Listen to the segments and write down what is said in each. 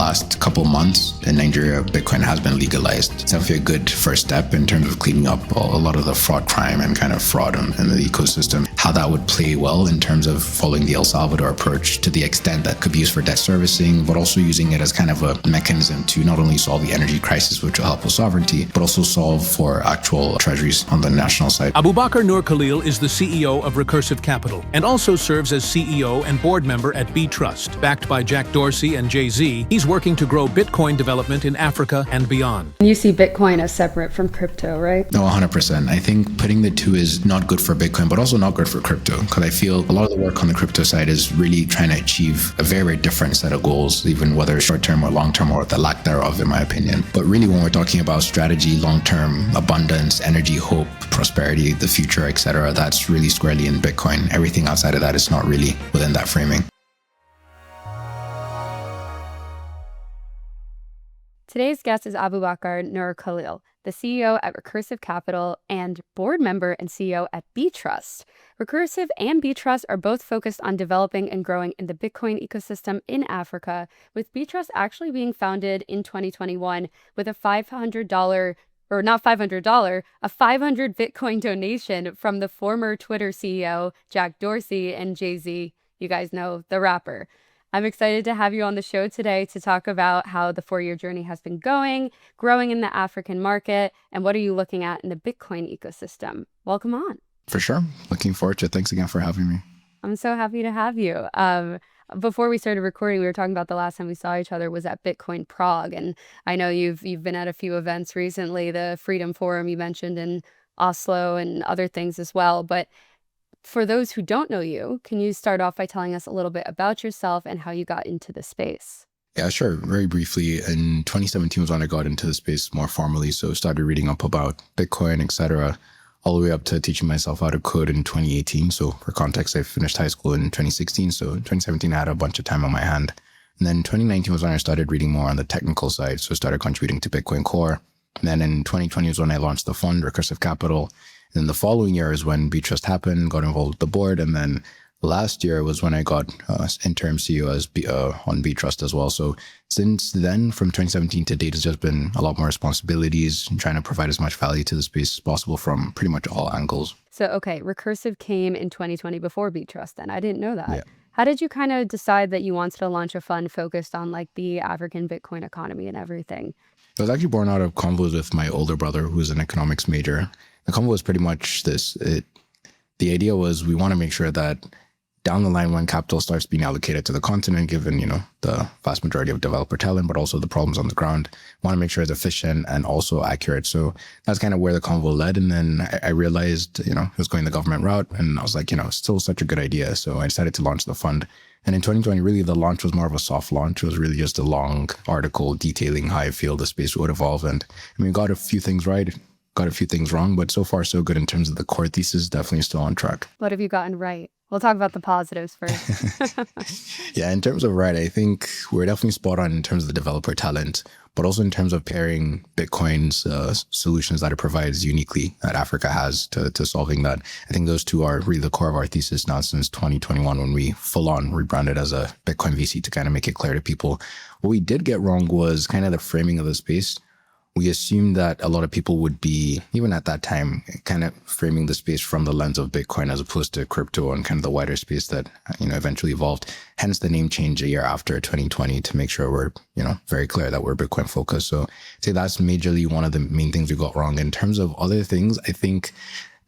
last couple months in Nigeria, Bitcoin has been legalized. It's definitely a good first step in terms of cleaning up a lot of the fraud crime and kind of fraud in the ecosystem. How that would play well in terms of following the El Salvador approach to the extent that could be used for debt servicing, but also using it as kind of a mechanism to not only solve the energy crisis, which will help with sovereignty, but also solve for actual treasuries on the national side. Abubakar Nur Khalil is the CEO of Recursive Capital and also serves as CEO and board member at Btrust. Backed by Jack Dorsey and Jay-Z, he's working to grow Bitcoin development in Africa and beyond. You see Bitcoin as separate from crypto, right? No, 100%. I think putting the two is not good for Bitcoin, but also not good for crypto, because I feel a lot of the work on the crypto side is really trying to achieve a very, very different set of goals, even whether short-term or long-term or the lack thereof, in my opinion. But really, when we're talking about strategy, long-term, abundance, energy, hope, prosperity, the future, etc., that's really squarely in Bitcoin. Everything outside of that is not really within that framing. Today's guest is Abubakar Nur Khalil, the CEO at Recursive Capital and board member and CEO at Btrust. Recursive and Btrust are both focused on developing and growing in the Bitcoin ecosystem in Africa, with Btrust actually being founded in 2021 with a $500, or not $500, a 500 Bitcoin donation from the former Twitter CEO, Jack Dorsey and Jay-Z. You guys know, the rapper. I'm excited to have you on the show today to talk about how the 4-year journey has been going, growing in the African market, and what are you looking at in the Bitcoin ecosystem. Welcome on. For sure. Looking forward to it. Thanks again for having me. I'm so happy to have you. Before we started recording, we were talking about the last time we saw each other was at Bitcoin Prague. And I know you've been at a few events recently, the Freedom Forum you mentioned in Oslo and other things as well. But for those who don't know you, can you start off by telling us a little bit about yourself and how you got into the space? Yeah, sure. Very briefly, in 2017 was when I got into the space more formally. So started reading up about Bitcoin, etc., all the way up to teaching myself how to code in 2018. So for context, I finished high school in 2016. So in 2017, I had a bunch of time on my hand. And then 2019 was when I started reading more on the technical side. So I started contributing to Bitcoin Core. And then in 2020 was when I launched the fund, Recursive Capital. And then the following year is when Btrust happened, got involved with the board. And then last year was when I got interim CEO on Btrust as well. So since then, from 2017 to date, it's just been a lot more responsibilities and trying to provide as much value to the space as possible from pretty much all angles. So, okay, Recursive came in 2020 before Btrust, and I didn't know that. Yeah. How did you kind of decide that you wanted to launch a fund focused on like the African Bitcoin economy and everything? It was actually born out of convos with my older brother, who's an economics major. The convo was pretty much this. The idea was we want to make sure that down the line when capital starts being allocated to the continent, given, the vast majority of developer talent, but also the problems on the ground, want to make sure it's efficient and also accurate. So that's kind of where the convo led. And then I realized, it was going the government route. And I was like, it's still such a good idea. So I decided to launch the fund. And in 2020, really, the launch was more of a soft launch. It was really just a long article detailing how I feel the space would evolve. And I mean, got a few things right, got a few things wrong, but so far so good in terms of the core thesis, definitely still on track. What have you gotten right? We'll talk about the positives first. Yeah, in terms of right, I think we're definitely spot on in terms of the developer talent, but also in terms of pairing Bitcoin's solutions that it provides uniquely that Africa has to solving that. I think those two are really the core of our thesis now since 2021 when we full on rebranded as a Bitcoin VC to kind of make it clear to people. What we did get wrong was kind of the framing of the space. We assumed that a lot of people would be, even at that time, kind of framing the space from the lens of Bitcoin as opposed to crypto and kind of the wider space that, eventually evolved. Hence the name change a year after 2020 to make sure we're, very clear that we're Bitcoin focused. So I'd say that's majorly one of the main things we got wrong. In terms of other things, I think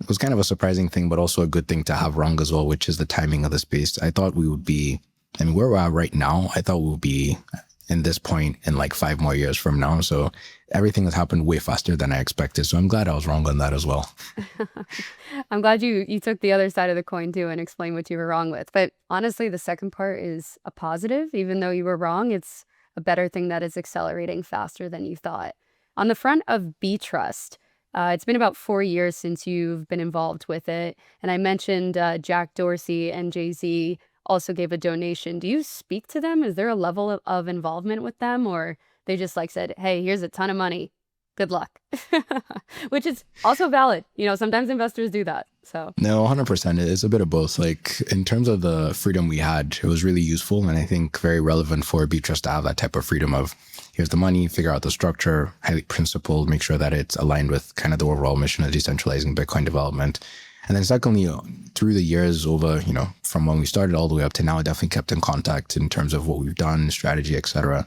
it was kind of a surprising thing, but also a good thing to have wrong as well, which is the timing of the space. I thought we would be, where we're at right now, I thought we would be in this point in like 5 more years from now. So everything has happened way faster than I expected. So I'm glad I was wrong on that as well. I'm glad you took the other side of the coin too and explained what you were wrong with. But honestly, the second part is a positive. Even though you were wrong, it's a better thing that is accelerating faster than you thought. On the front of Btrust, it's been about 4 years since you've been involved with it. And I mentioned Jack Dorsey and Jay-Z also gave a donation. Do you speak to them? Is there a level of involvement with them, or they just said, hey, here's a ton of money, good luck, which is also valid. Sometimes investors do that. So No, 100%. It's a bit of both. Like in terms of the freedom we had, it was really useful and I think very relevant for Btrust to have that type of freedom of here's the money, figure out the structure, highly principled, make sure that it's aligned with kind of the overall mission of decentralizing Bitcoin development. And then secondly, through the years over, from when we started all the way up to now, I definitely kept in contact in terms of what we've done, strategy, etc.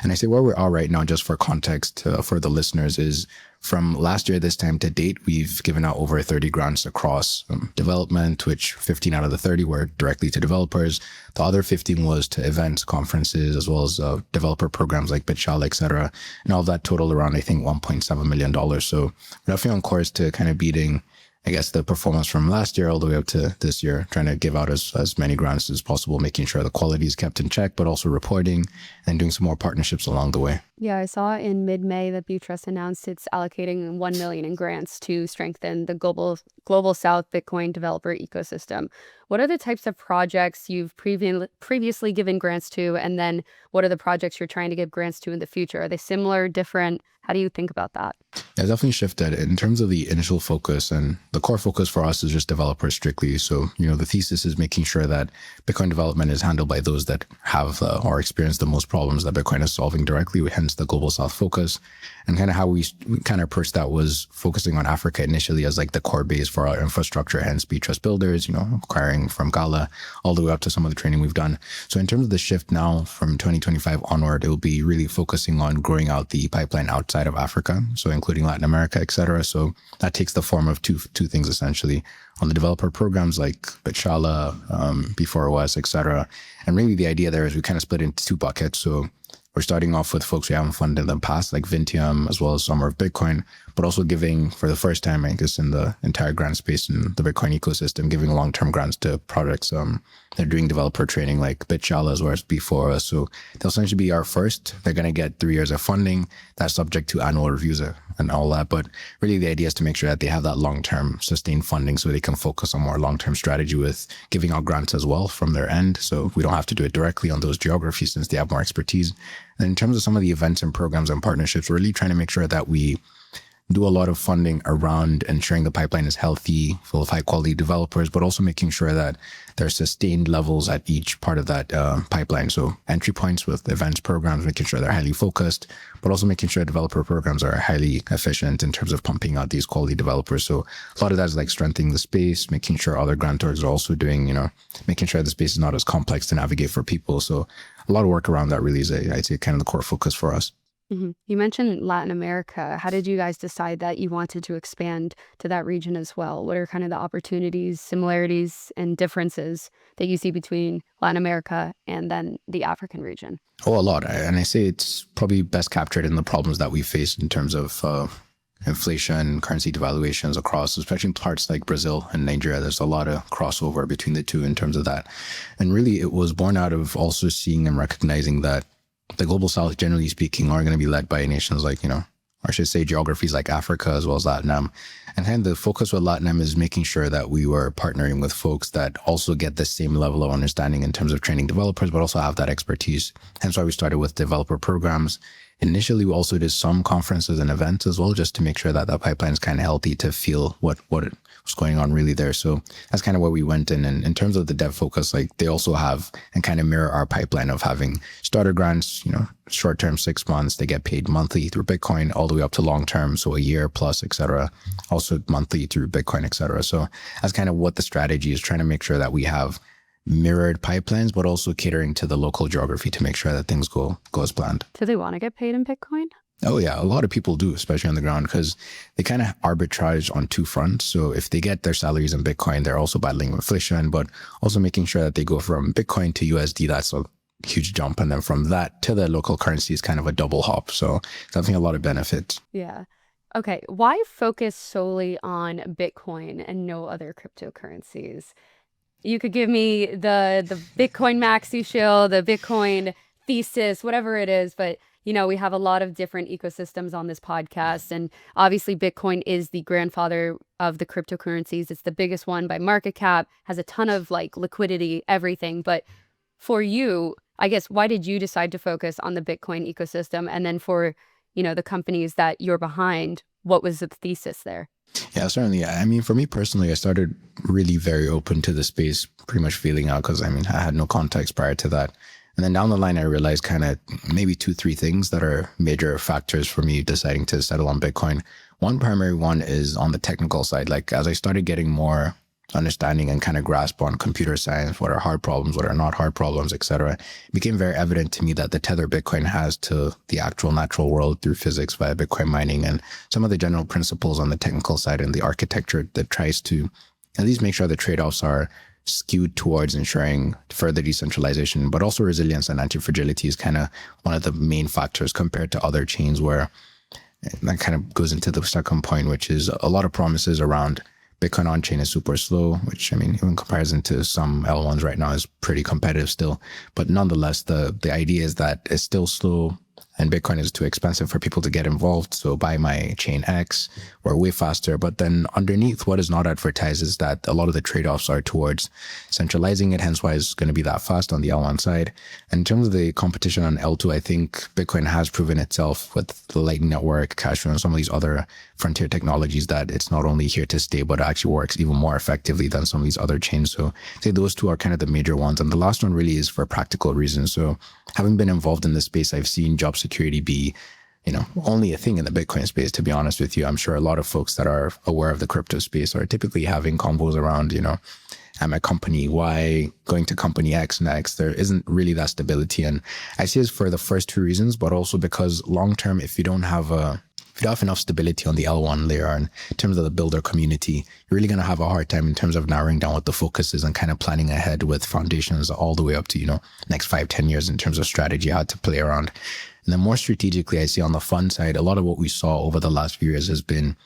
And I say where we are right now, just for context for the listeners, is from last year, this time to date, we've given out over 30 grants across development, which 15 out of the 30 were directly to developers. The other 15 was to events, conferences, as well as developer programs like Bitshala, etc. And all of that totaled around, I think, $1.7 million. So we're definitely on course to kind of beating, I guess, the performance from last year all the way up to this year, trying to give out as many grants as possible, making sure the quality is kept in check, but also reporting and doing some more partnerships along the way. Yeah, I saw in mid-May that Btrust announced it's allocating $1 million in grants to strengthen the global South Bitcoin developer ecosystem. What are the types of projects you've previously given grants to, and then what are the projects you're trying to give grants to in the future? Are they similar, different? How do you think about that? Yeah, definitely shifted in terms of the initial focus, and the core focus for us is just developers strictly. So, the thesis is making sure that Bitcoin development is handled by those that have or experience the most problems that Bitcoin is solving directly, hence the global South focus. And kind of how we kind of approached that was focusing on Africa initially as like the core base for our infrastructure, hence Btrust Builders, acquiring from Gala all the way up to some of the training we've done. So in terms of the shift now from 2025 onward, it will be really focusing on growing out the pipeline outside of Africa, so including Latin America, et cetera. So that takes the form of two things essentially. On the developer programs like Bitshala, B4OS, et cetera. And really the idea there is we kind of split into two buckets. So we're starting off with folks we haven't funded in the past, like Vintium, as well as Summer of Bitcoin, but also giving, for the first time, I guess, in the entire grant space in the Bitcoin ecosystem, giving long-term grants to projects. They're doing developer training like Bitshala as well as B4OS. So they'll essentially be our first. They're going to get 3 years of funding. That's subject to annual reviews and all that. But really the idea is to make sure that they have that long-term sustained funding so they can focus on more long-term strategy with giving out grants as well from their end. So we don't have to do it directly on those geographies since they have more expertise. And in terms of some of the events and programs and partnerships, we're really trying to make sure that we do a lot of funding around ensuring the pipeline is healthy, full of high quality developers, but also making sure that there's sustained levels at each part of that pipeline. So entry points with events programs, making sure they're highly focused, but also making sure developer programs are highly efficient in terms of pumping out these quality developers. So a lot of that is like strengthening the space, making sure other grantors are also doing, making sure the space is not as complex to navigate for people. So a lot of work around that really is, I'd say, kind of the core focus for us. Mm-hmm. You mentioned Latin America. How did you guys decide that you wanted to expand to that region as well? What are kind of the opportunities, similarities, and differences that you see between Latin America and then the African region? Oh, a lot. And I say it's probably best captured in the problems that we face in terms of inflation, currency devaluations across, especially in parts like Brazil and Nigeria. There's a lot of crossover between the two in terms of that. And really, it was born out of also seeing and recognizing that the global South, generally speaking, are going to be led by nations like, or I should say geographies like Africa as well as LATAM. And kind of the focus with LATAM is making sure that we were partnering with folks that also get the same level of understanding in terms of training developers, but also have that expertise. Hence why we started with developer programs. Initially, we also did some conferences and events as well, just to make sure that that pipeline is kind of healthy to feel what was going on really there. So that's kind of where we went in. And in terms of the dev focus, like they also have and kind of mirror our pipeline of having starter grants, short term, 6 months, they get paid monthly through Bitcoin all the way up to long term. So a year plus, et cetera, also monthly through Bitcoin, et cetera. So that's kind of what the strategy is, trying to make sure that we have mirrored pipelines, but also catering to the local geography to make sure that things go as planned. Do they want to get paid in Bitcoin? Oh yeah, a lot of people do, especially on the ground, because they kind of arbitrage on two fronts. So if they get their salaries in Bitcoin, they're also battling inflation, but also making sure that they go from Bitcoin to USD. That's a huge jump. And then from that to the local currency is kind of a double hop. So definitely a lot of benefits. Yeah. Okay. Why focus solely on Bitcoin and no other cryptocurrencies? You could give me the Bitcoin maxi shill, the Bitcoin thesis, whatever it is, but we have a lot of different ecosystems on this podcast. And obviously, Bitcoin is the grandfather of the cryptocurrencies. It's the biggest one by market cap, has a ton of liquidity, everything. But for you, I guess, why did you decide to focus on the Bitcoin ecosystem? And then for the companies that you're behind, what was the thesis there? Yeah, certainly. I mean, for me personally, I started really very open to the space, pretty much feeling out because I had no context prior to that. And then down the line, I realized kind of maybe 2, 3 things that are major factors for me deciding to settle on Bitcoin. One primary one is on the technical side. Like as I started getting more understanding and kind of grasp on computer science, what are hard problems, what are not hard problems, etc., it became very evident to me that the tether Bitcoin has to the actual natural world through physics via Bitcoin mining and some of the general principles on the technical side and the architecture that tries to at least make sure the trade-offs are skewed towards ensuring further decentralization, but also resilience and anti-fragility is kind of one of the main factors compared to other chains where that kind of goes into the second point, which is a lot of promises around Bitcoin on-chain is super slow, which even in comparison to some L1s right now is pretty competitive still. But nonetheless, the idea is that it's still slow and Bitcoin is too expensive for people to get involved. So buy my chain X, we're way faster. But then underneath what is not advertised is that a lot of the trade-offs are towards centralizing it, hence why it's going to be that fast on the L1 side. And in terms of the competition on L2, I think Bitcoin has proven itself with the Lightning Network, Cashew, and some of these other frontier technologies that it's not only here to stay, but it actually works even more effectively than some of these other chains. So I'd say those two are kind of the major ones. And the last one really is for practical reasons. So having been involved in this space, I've seen job security be, only a thing in the Bitcoin space, to be honest with you. I'm sure a lot of folks that are aware of the crypto space are typically having convos around, I'm at company Y, going to company X next. There isn't really that stability. And I see this for the first 2 reasons, but also because long-term, if you don't have enough stability on the L1 layer and in terms of the builder community, you're really going to have a hard time in terms of narrowing down what the focus is and kind of planning ahead with foundations all the way up to, next 5-10 years in terms of strategy, how to play around. And then more strategically, I see on the fund side, a lot of what we saw over the last few years has been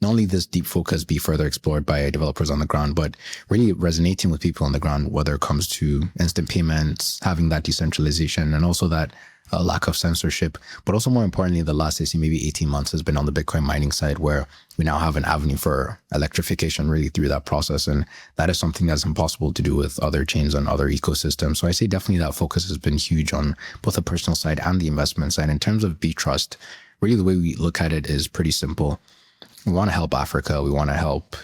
not only this deep focus be further explored by developers on the ground, but really resonating with people on the ground, whether it comes to instant payments, having that decentralization, and also that lack of censorship. But also more importantly, the last, I see maybe 18 months has been on the Bitcoin mining side, where we now have an avenue for electrification really through that process. And that is something that's impossible to do with other chains and other ecosystems. So I say definitely that focus has been huge on both the personal side and the investment side. In terms of Btrust, really the way we look at it is pretty simple. We want to help Africa. We want to help,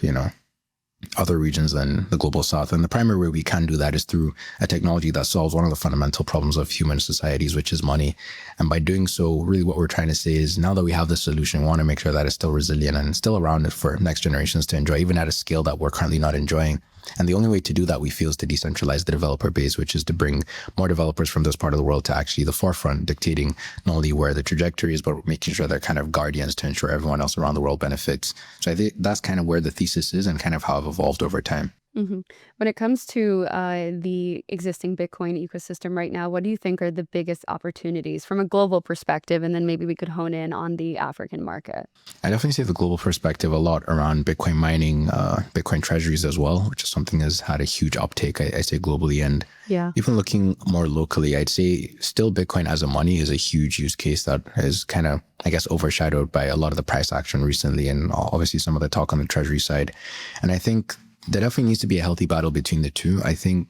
other regions than the global south. And the primary way we can do that is through a technology that solves one of the fundamental problems of human societies, which is money. And by doing so, really what we're trying to say is now that we have the solution, we want to make sure that it's still resilient and still around for next generations to enjoy, even at a scale that we're currently not enjoying. And the only way to do that, we feel, is to decentralize the developer base, which is to bring more developers from this part of the world to actually the forefront, dictating not only where the trajectory is, but making sure they're kind of guardians to ensure everyone else around the world benefits. So I think that's kind of where the thesis is and kind of how I've evolved over time. Mm-hmm. When it comes to the existing Bitcoin ecosystem right now, what do you think are the biggest opportunities from a global perspective? And then maybe we could hone in on the African market. I definitely see the global perspective a lot around Bitcoin mining, Bitcoin treasuries as well, which is something that's had a huge uptake, I say globally. And even looking more locally, I'd say still Bitcoin as a money is a huge use case that is kind of, I guess, overshadowed by a lot of the price action recently and obviously some of the talk on the treasury side. And I think there definitely needs to be a healthy battle between the two. I think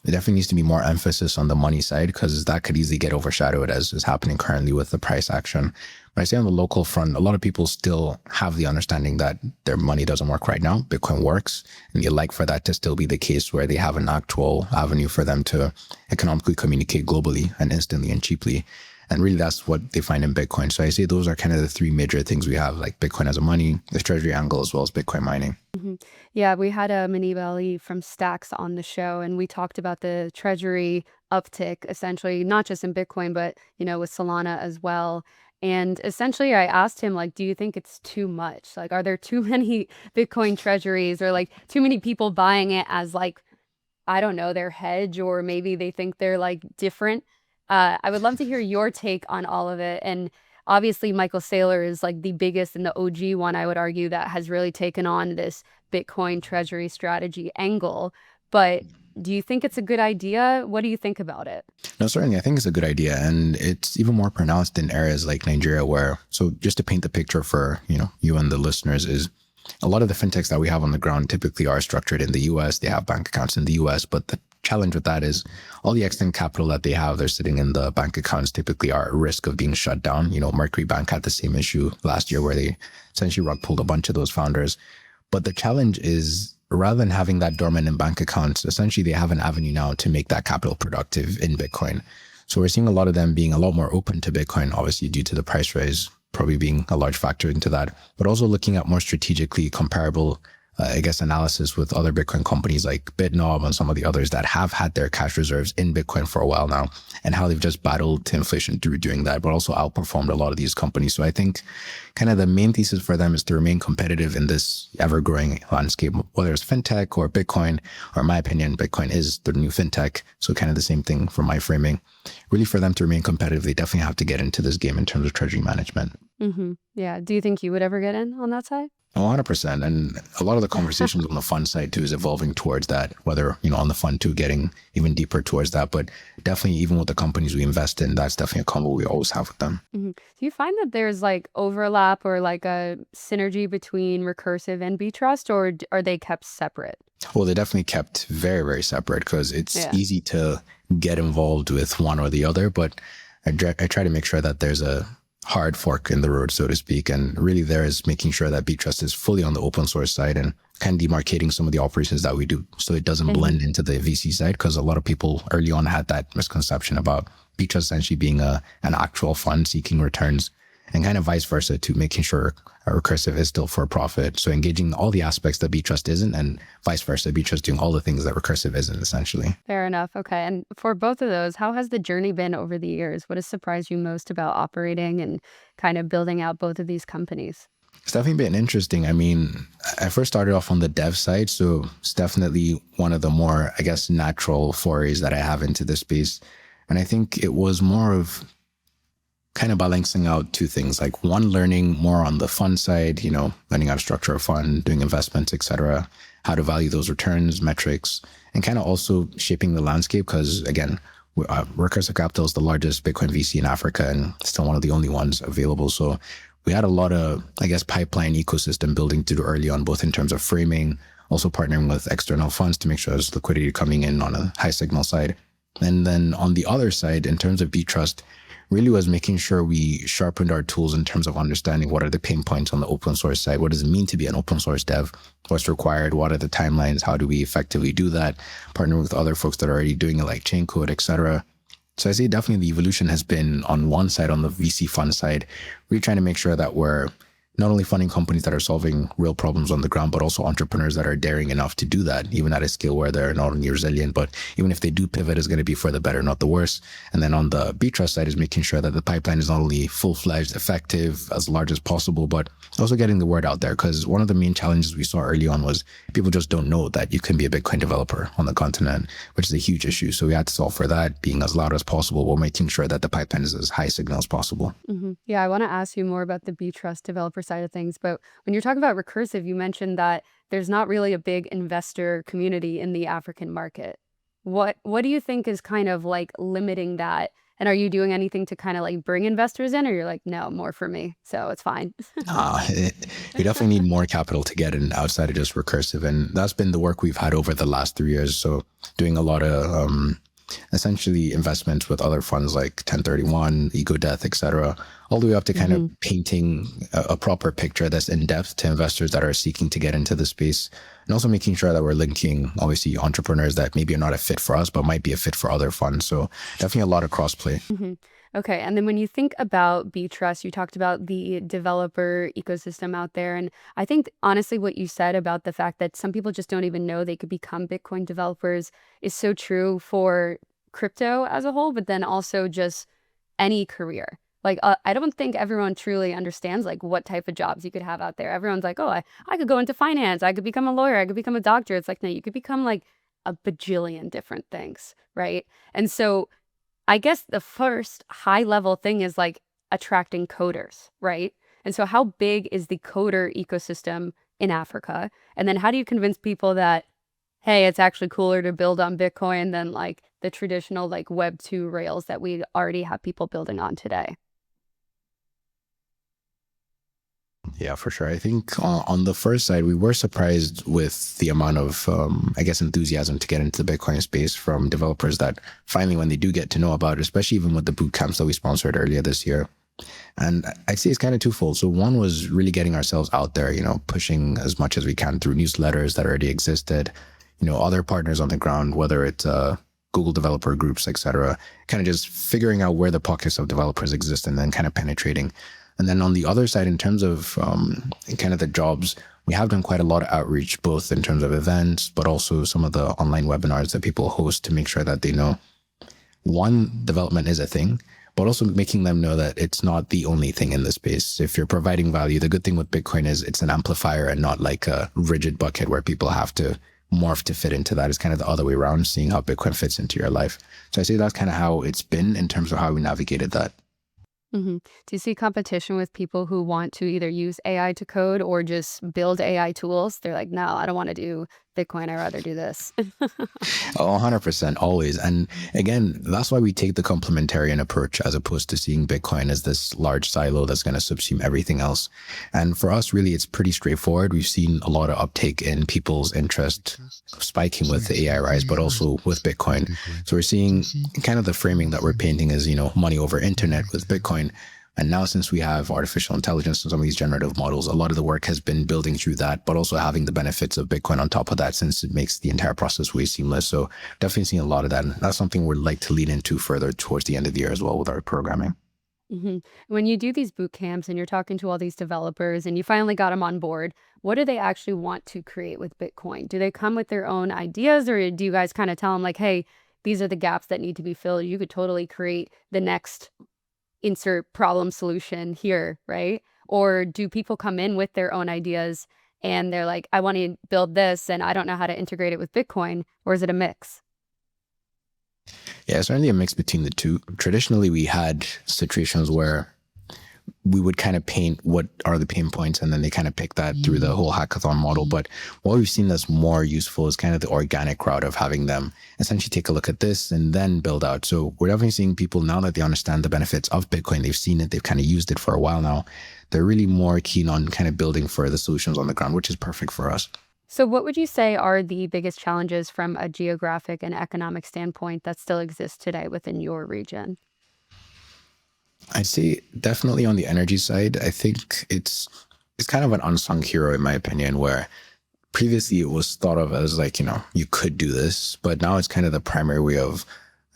there definitely needs to be more emphasis on the money side because that could easily get overshadowed as is happening currently with the price action. But I say on the local front, a lot of people still have the understanding that their money doesn't work right now. Bitcoin works. And you'd like for that to still be the case where they have an actual avenue for them to economically communicate globally and instantly and cheaply. And really, that's what they find in Bitcoin. So I say those are kind of the 3 major things we have, like Bitcoin as a money, the treasury angle, as well as Bitcoin mining. Mm-hmm. Yeah, we had Manib Ali from Stacks on the show, and we talked about the treasury uptick, essentially, not just in Bitcoin, but, with Solana as well. And essentially, I asked him, do you think it's too much? Are there too many Bitcoin treasuries or, too many people buying it as, I don't know, their hedge, or maybe they think they're, different? I would love to hear your take on all of it. And obviously, Michael Saylor is the biggest and the OG one, I would argue, that has really taken on this Bitcoin treasury strategy angle. But do you think it's a good idea? What do you think about it? No, certainly. I think it's a good idea. And it's even more pronounced in areas like Nigeria where, so just to paint the picture for, you and the listeners is, a lot of the fintechs that we have on the ground typically are structured in the US. They have bank accounts in the US, but the challenge with that is all the extant capital that they have, they're sitting in the bank accounts, typically are at risk of being shut down. Mercury Bank had the same issue last year where they essentially rug pulled a bunch of those founders. But the challenge is, rather than having that dormant in bank accounts, essentially they have an avenue now to make that capital productive in Bitcoin. So we're seeing a lot of them being a lot more open to Bitcoin, obviously due to the price rise probably being a large factor into that, but also looking at more strategically comparable analysis with other Bitcoin companies like BitNob and some of the others that have had their cash reserves in Bitcoin for a while now, and how they've just battled to inflation through doing that, but also outperformed a lot of these companies. So I think kind of the main thesis for them is to remain competitive in this ever-growing landscape, whether it's fintech or Bitcoin, or in my opinion, Bitcoin is the new fintech. So kind of the same thing from my framing. Really, for them to remain competitive, they definitely have to get into this game in terms of treasury management. Yeah. Do you think you would ever get in on that side? 100%. And a lot of the conversations on the fund side too is evolving towards that, whether, on the fund too, getting even deeper towards that. But definitely, even with the companies we invest in, that's definitely a combo we always have with them. Do you find that there's like overlap or like a synergy between Recursive and Btrust, or are they kept separate? Well, they definitely kept very, very separate because it's easy to get involved with one or the other. But I try to make sure that there's a hard fork in the road, so to speak. And really there is making sure that Btrust is fully on the open source side and kind of demarcating some of the operations that we do so it doesn't blend into the VC side. Because a lot of people early on had that misconception about Btrust essentially being an actual fund seeking returns, and kind of vice versa, to making sure Recursive is still for profit. So engaging all the aspects that Btrust isn't, and vice versa, Btrust doing all the things that Recursive isn't, essentially. Fair enough. Okay. And for both of those, how has the journey been over the years? What has surprised you most about operating and kind of building out both of these companies? It's definitely been interesting. I mean, I first started off on the dev side, so it's definitely one of the more, natural forays that I have into this space. And I think it was more of kind of balancing out two things, like one, learning more on the fund side, learning how to structure a fund, doing investments, etc., how to value those returns, metrics, and kind of also shaping the landscape. Because again, Recursive Capital is the largest Bitcoin VC in Africa and still one of the only ones available. So we had a lot of, pipeline ecosystem building to do early on, both in terms of framing, also partnering with external funds to make sure there's liquidity coming in on a high signal side. And then on the other side, in terms of Btrust, really was making sure we sharpened our tools in terms of understanding what are the pain points on the open source side. What does it mean to be an open source dev? What's required? What are the timelines? How do we effectively do that? Partner with other folks that are already doing it, like chain code, etc. So I say definitely the evolution has been on one side, on the VC fund side, really trying to make sure that we're not only funding companies that are solving real problems on the ground, but also entrepreneurs that are daring enough to do that, even at a scale where they're not only resilient, but even if they do pivot, it's going to be for the better, not the worse. And then on the Btrust side is making sure that the pipeline is not only full-fledged, effective, as large as possible, but also getting the word out there. Because one of the main challenges we saw early on was people just don't know that you can be a Bitcoin developer on the continent, which is a huge issue. So we had to solve for that, being as loud as possible, while making sure that the pipeline is as high signal as possible. Yeah, I want to ask you more about the Btrust developer side of things, but when you're talking about Recursive, you mentioned that there's not really a big investor community in the African market. What do you think is kind of like limiting that? And are you doing anything to kind of like bring investors in, or you're like, no, more for me, so it's fine? We definitely need more capital to get in outside of just Recursive. And that's been the work we've had over the last 3 years. So doing a lot of essentially investments with other funds like 1031, Ego Death, etc., all the way up to kind of painting a proper picture that's in depth to investors that are seeking to get into the space, and also making sure that we're linking obviously entrepreneurs that maybe are not a fit for us but might be a fit for other funds. So definitely a lot of crossplay. Okay, and then when you think about Btrust, you talked about the developer ecosystem out there, and I think honestly what you said about the fact that some people just don't even know they could become Bitcoin developers is so true for crypto as a whole, but then also just any career. Like, I don't think everyone truly understands like what type of jobs you could have out there. Everyone's like, oh, I could go into finance, I could become a lawyer, I could become a doctor. It's like, no, you could become like a bajillion different things, right? And so I guess the first high level thing is like attracting coders, right? And so how big is the coder ecosystem in Africa? And then how do you convince people that, hey, it's actually cooler to build on Bitcoin than like the traditional like Web 2 rails that we already have people building on today? Yeah, for sure. I think on the first side, we were surprised with the amount of, enthusiasm to get into the Bitcoin space from developers that finally, when they do get to know about it, especially even with the boot camps that we sponsored earlier this year. And I'd say it's kind of twofold. So one was really getting ourselves out there, pushing as much as we can through newsletters that already existed, other partners on the ground, whether it's Google developer groups, etc., kind of just figuring out where the pockets of developers exist and then kind of penetrating. And then on the other side, in terms of kind of the jobs, we have done quite a lot of outreach, both in terms of events, but also some of the online webinars that people host to make sure that they know, one, development is a thing, but also making them know that it's not the only thing in the space. If you're providing value, the good thing with Bitcoin is it's an amplifier and not like a rigid bucket where people have to morph to fit into that. It's kind of the other way around, seeing how Bitcoin fits into your life. So I say that's kind of how it's been in terms of how we navigated that. Do you see competition with people who want to either use AI to code or just build AI tools? They're like, no, I don't want to do Bitcoin. I'd rather do this. Oh, 100%, always. And again, that's why we take the complementarian approach as opposed to seeing Bitcoin as this large silo that's going to subsume everything else. And for us, really, it's pretty straightforward. We've seen a lot of uptake in people's interest spiking with the AI rise, but also with Bitcoin. So we're seeing kind of the framing that we're painting as, money over internet with Bitcoin. And now, since we have artificial intelligence and some of these generative models, a lot of the work has been building through that, but also having the benefits of Bitcoin on top of that, since it makes the entire process way seamless. So definitely seeing a lot of that. And that's something we'd like to lean into further towards the end of the year as well with our programming. When you do these boot camps and you're talking to all these developers and you finally got them on board, what do they actually want to create with Bitcoin? Do they come with their own ideas, or do you guys kind of tell them like, hey, these are the gaps that need to be filled? You could totally create the next insert problem solution here, right? Or do people come in with their own ideas and they're like, I want to build this and I don't know how to integrate it with Bitcoin? Or is it a mix? Yeah, it's certainly a mix between the two. Traditionally, we had situations where we would kind of paint what are the pain points, and then they kind of pick that through the whole hackathon model. But what we've seen that's more useful is kind of the organic route of having them essentially take a look at this and then build out. So we're definitely seeing people, now that they understand the benefits of Bitcoin, they've seen it, they've kind of used it for a while now, they're really more keen on kind of building for the solutions on the ground, which is perfect for us. So what would you say are the biggest challenges from a geographic and economic standpoint that still exist today within your region? I'd say definitely on the energy side, I think it's kind of an unsung hero in my opinion, where previously it was thought of as like, you could do this, but now it's kind of the primary way of,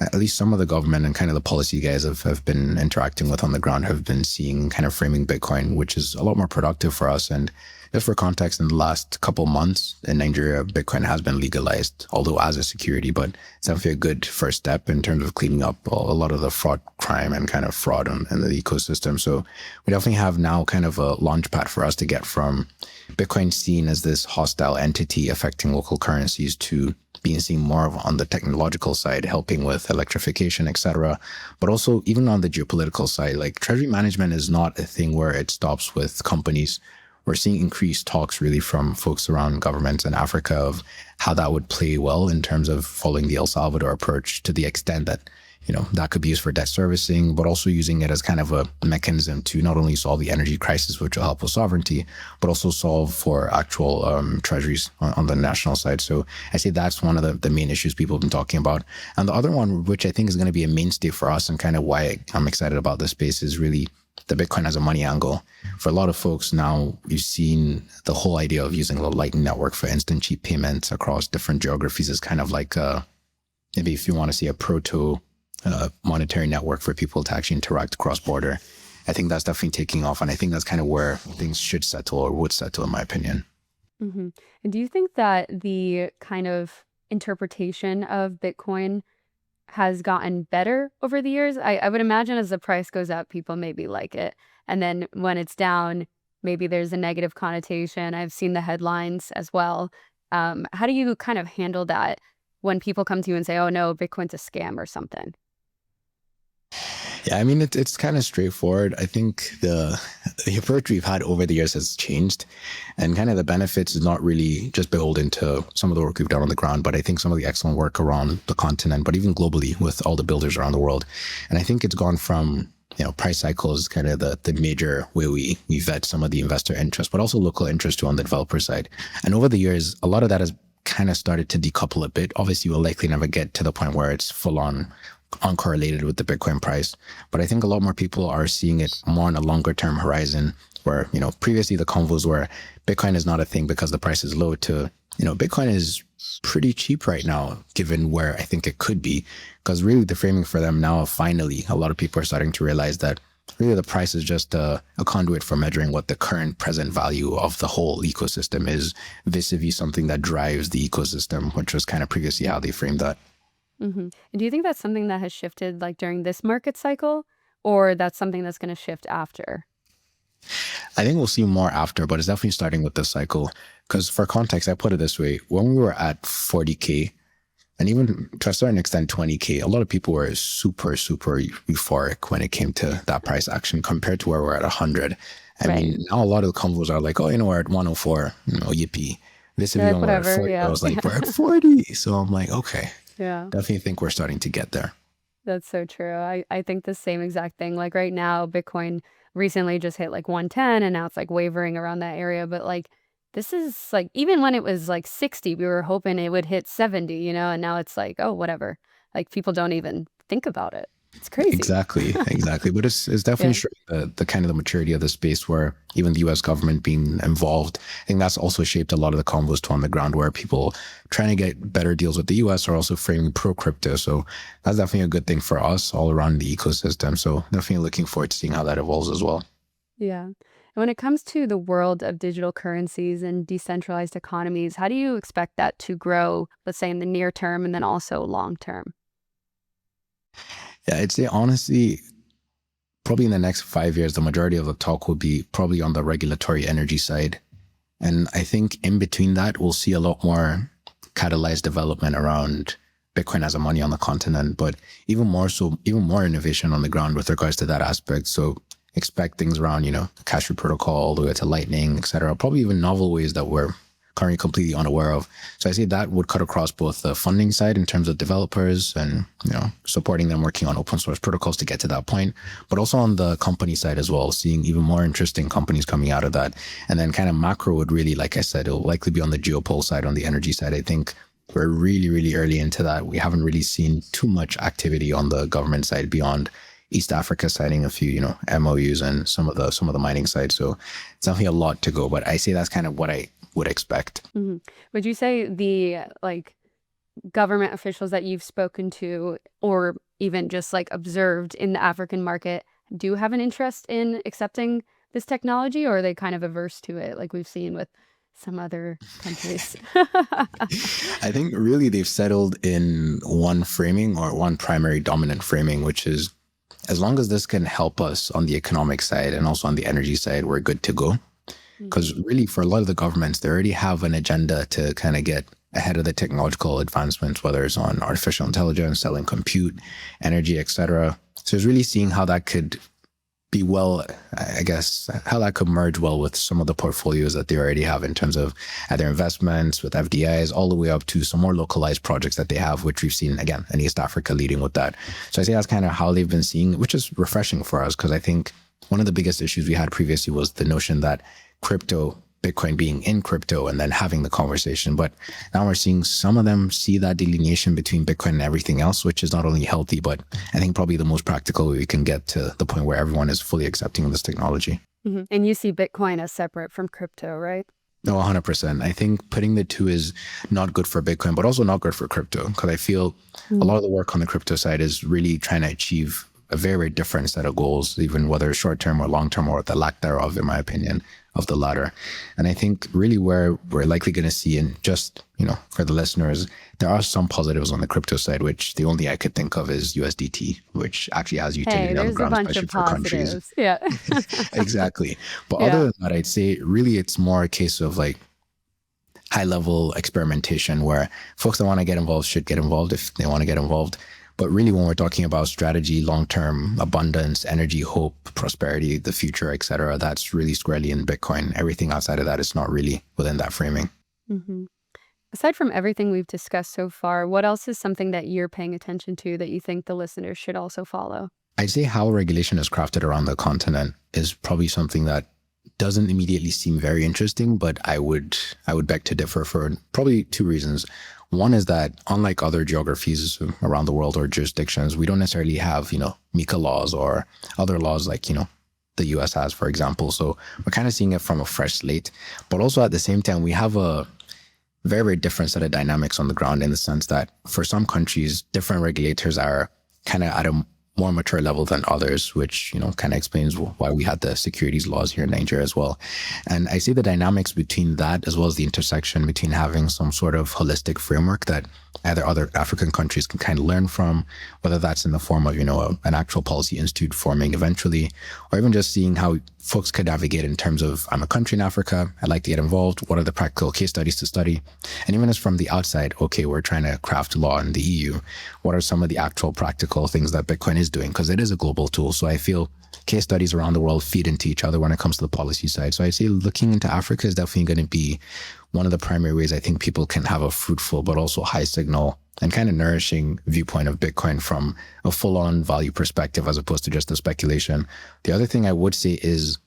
at least some of the government and kind of the policy guys have been interacting with on the ground, have been seeing kind of framing Bitcoin, which is a lot more productive for us. And just for context, in the last couple months in Nigeria, Bitcoin has been legalized, although as a security, but it's definitely a good first step in terms of cleaning up a lot of the fraud, crime, and kind of fraud in the ecosystem. So we definitely have now kind of a launch pad for us to get from Bitcoin seen as this hostile entity affecting local currencies to being seen more of on the technological side, helping with electrification, etc. But also even on the geopolitical side, like treasury management is not a thing where it stops with companies. We're seeing increased talks really from folks around governments in Africa of how that would play well in terms of following the El Salvador approach, to the extent that, that could be used for debt servicing, but also using it as kind of a mechanism to not only solve the energy crisis, which will help with sovereignty, but also solve for actual treasuries on the national side. So I say that's one of the main issues people have been talking about. And the other one, which I think is going to be a mainstay for us and kind of why I'm excited about this space, is really the Bitcoin as a money angle. For a lot of folks now, we've seen the whole idea of using the Lightning Network for instant cheap payments across different geographies is kind of like maybe if you want to see a proto monetary network for people to actually interact cross-border. I think that's definitely taking off. And I think that's kind of where things should settle, or would settle, in my opinion. And do you think that the kind of interpretation of Bitcoin has gotten better over the years? I would imagine as the price goes up, people maybe like it. And then when it's down, maybe there's a negative connotation. I've seen the headlines as well. How do you kind of handle that when people come to you and say, oh no, Bitcoin's a scam or something? Yeah, I mean, it's kind of straightforward. I think the approach we've had over the years has changed, and kind of the benefits is not really just beholden to some of the work we've done on the ground, but I think some of the excellent work around the continent, but even globally with all the builders around the world. And I think it's gone from price cycle is kind of the major way we vet some of the investor interest, but also local interest too on the developer side. And over the years, a lot of that has kind of started to decouple a bit. Obviously, we'll likely never get to the point where it's full on uncorrelated with the Bitcoin price. But I think a lot more people are seeing it more on a longer term horizon where, previously the convos were Bitcoin is not a thing because the price is low to, Bitcoin is pretty cheap right now, given where I think it could be. Because really the framing for them now, finally, a lot of people are starting to realize that really the price is just a conduit for measuring what the current present value of the whole ecosystem is vis-a-vis something that drives the ecosystem, which was kind of previously how they framed that. And do you think that's something that has shifted like during this market cycle, or that's something that's going to shift after? I think we'll see more after, but it's definitely starting with this cycle. Because for context, I put it this way: when we were at 40K, and even to a certain extent 20K, a lot of people were super, super euphoric when it came to that price action compared to where we're at 100. I mean, now a lot of the convos are like, oh, we're at 104, yippee. This if You're you like, we're at whatever, 40, I yeah. was like, we're at 40. So I'm like, okay, Yeah, definitely think we're starting to get there. that's so true. I think the same exact thing. Like right now, Bitcoin recently just hit like 110 and now it's like wavering around that area. But like this is like even when it was like 60, we were hoping it would hit 70, and now it's like, oh, whatever. Like people don't even think about it. It's crazy. Exactly. But it's definitely Yeah. showing the kind of the maturity of the space where even the US government being involved. I think that's also shaped a lot of the convos to on the ground where people trying to get better deals with the US are also framing pro crypto. So that's definitely a good thing for us all around the ecosystem. So definitely looking forward to seeing how that evolves as well. Yeah. And when it comes to the world of digital currencies and decentralized economies, how do you expect that to grow, let's say in the near term and then also long term? Yeah, I'd say honestly, probably in the next 5 years, the majority of the talk will be probably on the regulatory energy side. And I think in between that, we'll see a lot more catalyzed development around Bitcoin as a money on the continent, but even more innovation on the ground with regards to that aspect. So expect things around, the Cashew protocol, all the way to Lightning, et cetera, probably even novel ways that we're currently completely unaware of. So I say that would cut across both the funding side in terms of developers and, supporting them working on open source protocols to get to that point, but also on the company side as well, seeing even more interesting companies coming out of that. And then kind of macro would really, like I said, it'll likely be on the geopol side, on the energy side. I think we're really, really early into that. We haven't really seen too much activity on the government side beyond East Africa signing a few, MOUs and some of the mining sites. So it's definitely a lot to go, but I say that's kind of what I would expect. Would you say the like government officials that you've spoken to or even just like observed in the African market do have an interest in accepting this technology, or are they kind of averse to it like we've seen with some other countries? I think really they've settled in one framing or one primary dominant framing, which is as long as this can help us on the economic side and also on the energy side, we're good to go. Because really, for a lot of the governments, they already have an agenda to kind of get ahead of the technological advancements, whether it's on artificial intelligence, selling compute, energy, etc. So it's really seeing how that could be well, I guess, how that could merge well with some of the portfolios that they already have in terms of either investments with FDIs, all the way up to some more localized projects that they have, which we've seen, again, in East Africa leading with that. So I say that's kind of how they've been seeing, which is refreshing for us, because I think one of the biggest issues we had previously was the notion that Bitcoin being in crypto and then having the conversation. But now we're seeing some of them see that delineation between Bitcoin and everything else, which is not only healthy, but I think probably the most practical way we can get to the point where everyone is fully accepting of this technology. And you see Bitcoin as separate from crypto, right? No, 100%. I think putting the two is not good for Bitcoin, but also not good for crypto, because I feel a lot of the work on the crypto side is really trying to achieve a very, very different set of goals, even whether short-term or long-term, or the lack thereof, in my opinion, of the latter. And I think really where we're likely going to see, and just, for the listeners, there are some positives on the crypto side, which the only I could think of is USDT, which actually has utility on the There's a ground, bunch especially of for countries. positives. Yeah. Exactly. But Yeah. other than that, I'd say really it's more a case of like high level experimentation where folks that want to get involved should get involved if they want to get involved. But really, when we're talking about strategy, long-term abundance, energy, hope, prosperity, the future, et cetera, that's really squarely in Bitcoin. Everything outside of that is not really within that framing. Aside from everything we've discussed so far, what else is something that you're paying attention to that you think the listeners should also follow? I'd say how regulation is crafted around the continent is probably something that doesn't immediately seem very interesting, but I would beg to differ for probably two reasons. One is that unlike other geographies around the world or jurisdictions, we don't necessarily have, MiCA laws or other laws like, the US has, for example. So we're kind of seeing it from a fresh slate. But also at the same time, we have a very, very different set of dynamics on the ground in the sense that for some countries, different regulators are kind of at a more mature level than others, which, kind of explains why we had the securities laws here in Nigeria as well. And I see the dynamics between that as well as the intersection between having some sort of holistic framework that either other African countries can kind of learn from, whether that's in the form of, an actual policy institute forming eventually, or even just seeing how folks could navigate in terms of, I'm a country in Africa, I'd like to get involved, what are the practical case studies to study? And even as from the outside, okay, we're trying to craft law in the EU, what are some of the actual practical things that Bitcoin is doing? Because it is a global tool. So I feel case studies around the world feed into each other when it comes to the policy side. So I say looking into Africa is definitely going to be one of the primary ways I think people can have a fruitful but also high signal and kind of nourishing viewpoint of Bitcoin from a full-on value perspective as opposed to just the speculation. The other thing I would say is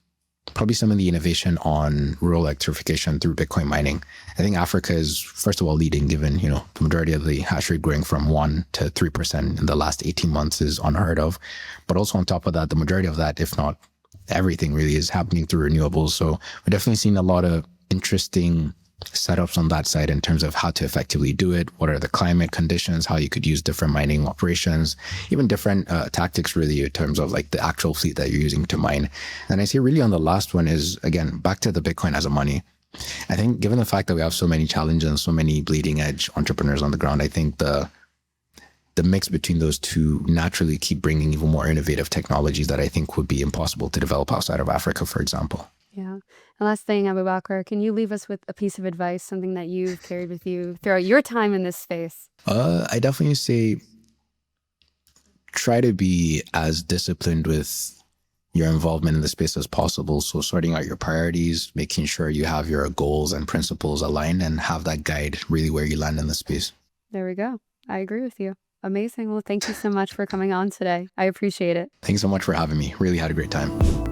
probably some of the innovation on rural electrification through Bitcoin mining. I think Africa is, first of all, leading, given, the majority of the hash rate growing from 1% to 3% in the last 18 months is unheard of. But also on top of that, the majority of that, if not everything really, is happening through renewables. So we're definitely seeing a lot of interesting setups on that side in terms of how to effectively do it, what are the climate conditions, how you could use different mining operations, even different tactics really in terms of like the actual fleet that you're using to mine. And I see really on the last one is, again, back to the Bitcoin as a money. I think given the fact that we have so many challenges and so many bleeding edge entrepreneurs on the ground, I think the mix between those two naturally keep bringing even more innovative technologies that I think would be impossible to develop outside of Africa, for example. Yeah. And last thing, Abubakar, can you leave us with a piece of advice, something that you've carried with you throughout your time in this space? I definitely say try to be as disciplined with your involvement in the space as possible. So sorting out your priorities, making sure you have your goals and principles aligned and have that guide really where you land in the space. There we go. I agree with you. Amazing. Well, thank you so much for coming on today. I appreciate it. Thanks so much for having me. Really had a great time.